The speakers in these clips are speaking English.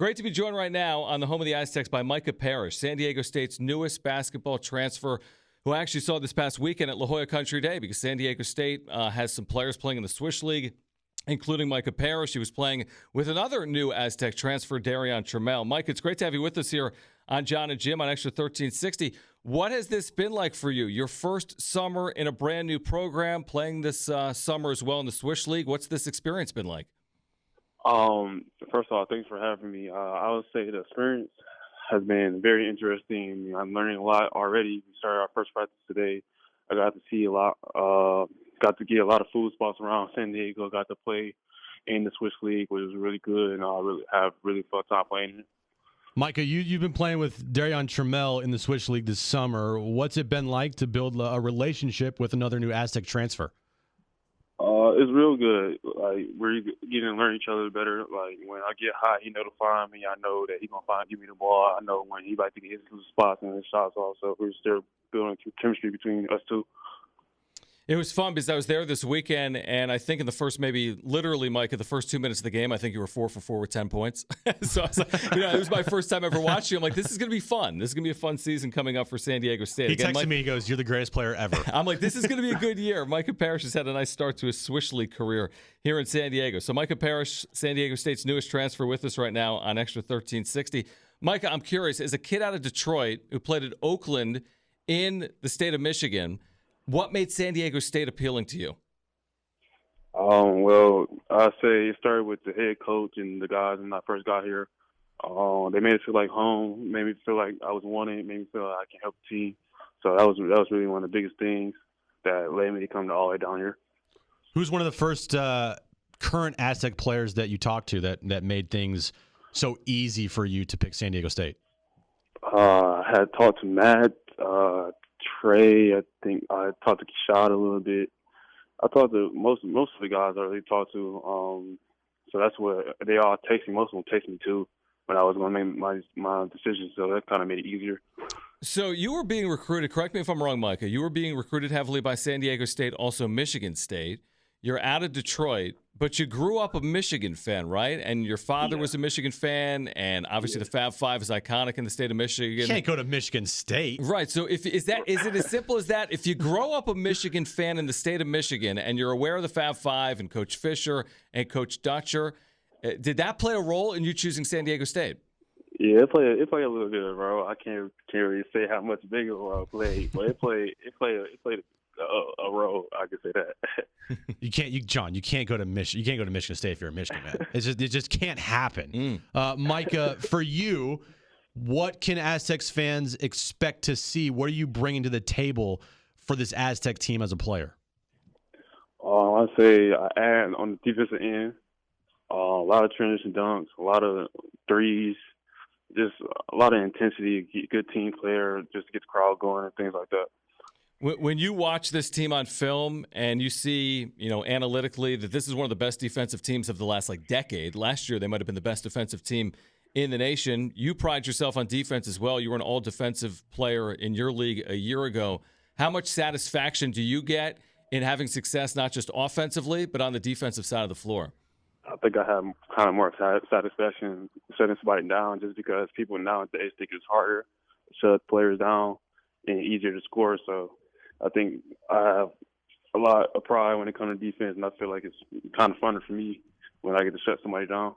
Great to be joined right now on the home of the Aztecs by Micah Parrish, San Diego State's newest basketball transfer, who I actually saw this past weekend at La Jolla Country Day because San Diego State has some players playing in the Swish League, including Micah Parrish. He was playing with another new Aztec transfer, Darion Trammell. Mike, it's great to have you with us here on John and Jim on Xtra 1360. What has this been like for you? Your first summer in a brand new program, playing this summer as well in the Swish League. What's this experience been like? First of all, thanks for having me. I would say the experience has been very interesting. I'm learning a lot already. We started our first practice today. I got to see a lot, got to get a lot of food spots around San Diego, got to play in the Swiss League, which was really good, and I really have really fun time playing it. Micah, you've been playing with Darion Trammell in the Swish League this summer. What's it been like to build a relationship with another new Aztec transfer? It's real good. Like, we're getting to learn each other better. Like, when I get hot, he notifying me. I know that he's going to give me the ball. I know when he like to get his spots and his shots also. We're still building chemistry between us two. It was fun because I was there this weekend, and I think in the first, maybe literally, Mike, in the first 2 minutes of the game, I think you were 4 for 4 with 10 points. So I was like, it was my first time ever watching. I'm like, this is going to be fun. This is going to be a fun season coming up for San Diego State. He texted me, he goes, "You're the greatest player ever." I'm like, this is going to be a good year. Micah Parrish has had a nice start to his Swish League career here in San Diego. So Micah Parrish, San Diego State's newest transfer, with us right now on Xtra 1360. Micah, I'm curious, as a kid out of Detroit who played at Oakland in the state of Michigan, what made San Diego State appealing to you? Well, I'd say it started with the head coach and the guys when I first got here. They made it feel like home, made me feel like I was wanted, made me feel like I can help the team. So that was really one of the biggest things that led me to come all the way down here. Who's one of the first current Aztec players that you talked to that made things so easy for you to pick San Diego State? I had talked to Matt, Trey. I think I talked to Keshad a little bit. I talked to most of the guys I really talked to. So that's what they all text me. Most of them text me too when I was going to make my decision. So that kind of made it easier. So you were being recruited. Correct me if I'm wrong, Micah. You were being recruited heavily by San Diego State, also Michigan State. You're out of Detroit, but you grew up a Michigan fan, right? And your father was a Michigan fan, and obviously the Fab Five is iconic in the state of Michigan. You can't go to Michigan State. Right. So is it as simple as that? If you grow up a Michigan fan in the state of Michigan and you're aware of the Fab Five and Coach Fisher and Coach Dutcher, did that play a role in you choosing San Diego State? Yeah, it played a little bit, bro. I can't really say how much bigger role it played, but it played a role. I can say that. John, you can't go to Michigan. You can't go to Michigan State if you're a Michigan man. It just can't happen. Micah, for you, what can Aztecs fans expect to see? What are you bringing to the table for this Aztec team as a player? I'd say I add on the defensive end a lot of transition dunks, a lot of threes, just a lot of intensity, good team player, just to get the crowd going and things like that. When you watch this team on film and you see, analytically that this is one of the best defensive teams of the last decade. Last year, they might have been the best defensive team in the nation. You pride yourself on defense as well. You were an all-defensive player in your league a year ago. How much satisfaction do you get in having success, not just offensively, but on the defensive side of the floor? I think I have kind of more satisfaction shutting somebody down just because people nowadays think it's harder to shut players down and easier to score. So I think I have a lot of pride when it comes to defense, and I feel like it's kind of funner for me when I get to shut somebody down.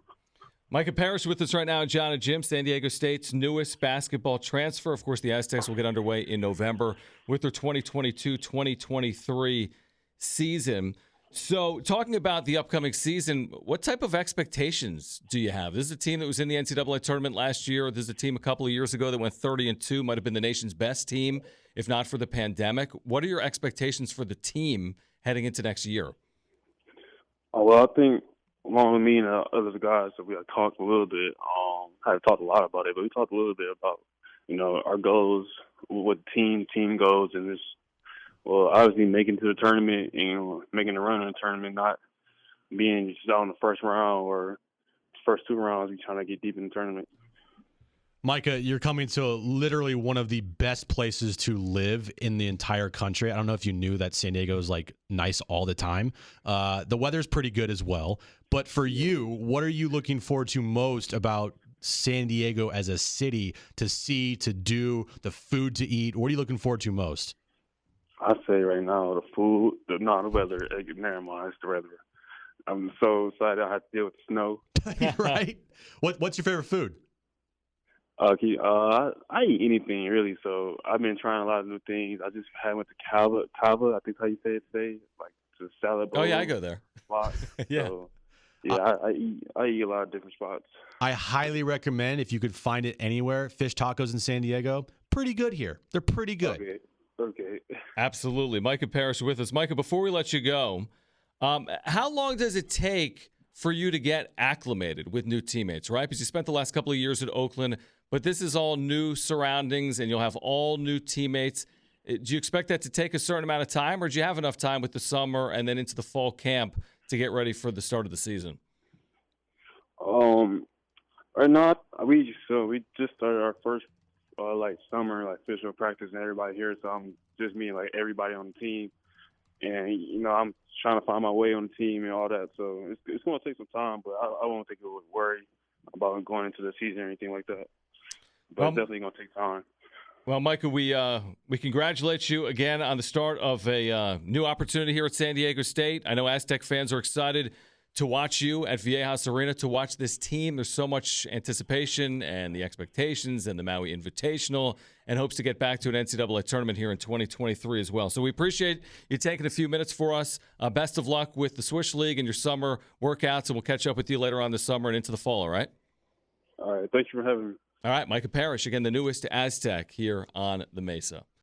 Micah Parrish with us right now, John and Jim, San Diego State's newest basketball transfer. Of course, the Aztecs will get underway in November with their 2022-2023 season. So talking about the upcoming season, what type of expectations do you have? This is a team that was in the NCAA tournament last year. This is a team a couple of years ago that went 30-2, might have been the nation's best team, if not for the pandemic. What are your expectations for the team heading into next year? Well, I think along with me and other guys that we have talked a little bit, I haven't talked a lot about it, but we talked a little bit about, our goals, what team goals, and this. Well, obviously making it to the tournament and making a run in the tournament, not being just out in the first round or first 2 rounds. We're trying to get deep in the tournament. Micah, you're coming to literally one of the best places to live in the entire country. I don't know if you knew that San Diego is nice all the time. The weather's pretty good as well. But for you, what are you looking forward to most about San Diego as a city to see, to do, the food to eat? What are you looking forward to most? I say right now the food, the weather. Never mind, it's the weather. I'm so excited I have to deal with the snow. Right? What's your favorite food? I eat anything really, so I've been trying a lot of new things. I just went to Cava, I think how you say it today, like the salad bowl. Oh yeah, I go there. Spot. Yeah. So, yeah, I eat a lot of different spots. I highly recommend, if you could find it anywhere, fish tacos in San Diego. Pretty good here. They're pretty good. Okay. Absolutely. Micah Parrish with us. Micah, before we let you go, how long does it take for you to get acclimated with new teammates, right? Because you spent the last couple of years at Oakland, but this is all new surroundings and you'll have all new teammates. Do you expect that to take a certain amount of time, or do you have enough time with the summer and then into the fall camp to get ready for the start of the season? Right now, we just started our first summer official practice and everybody here, so I'm just meeting everybody on the team, and I'm trying to find my way on the team and all that. So it's going to take some time, but I won't think it would worry about going into the season or anything like that. But it's definitely going to take time. Well, Micah, we congratulate you again on the start of a new opportunity here at San Diego State. I know Aztec fans are excited to watch you at Viejas Arena, to watch this team. There's so much anticipation and the expectations and the Maui Invitational, and hopes to get back to an NCAA tournament here in 2023 as well. So we appreciate you taking a few minutes for us. Best of luck with the Swish League and your summer workouts, and we'll catch up with you later on this summer and into the fall, all right? All right. Thank you for having me. All right, Micah Parrish, again, the newest Aztec here on the Mesa.